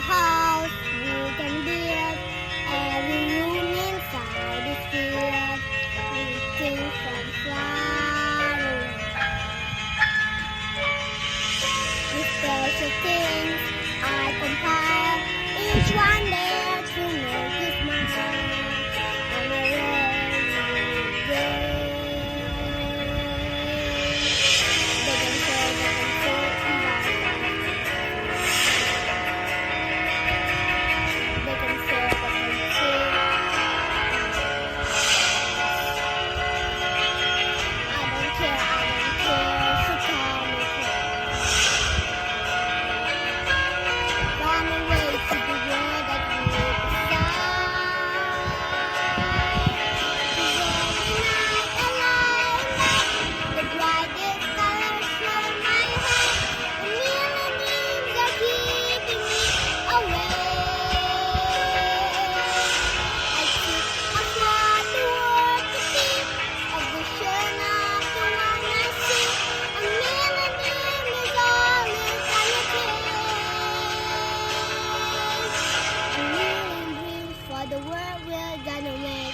house we can build. Every room inside is filled with things from flowers. The special things I compile, each one there to make you smile on a rainy day. They can say, and they can say, I don't care, so tell me run away to the world that we decide. The night alive, the brightest colors fill my head. A million dreams are keeping me awake. I took a flight toward the sea, a vision of the one I see. A million dreams is all it can take. A million dreams for the world we're gonna make.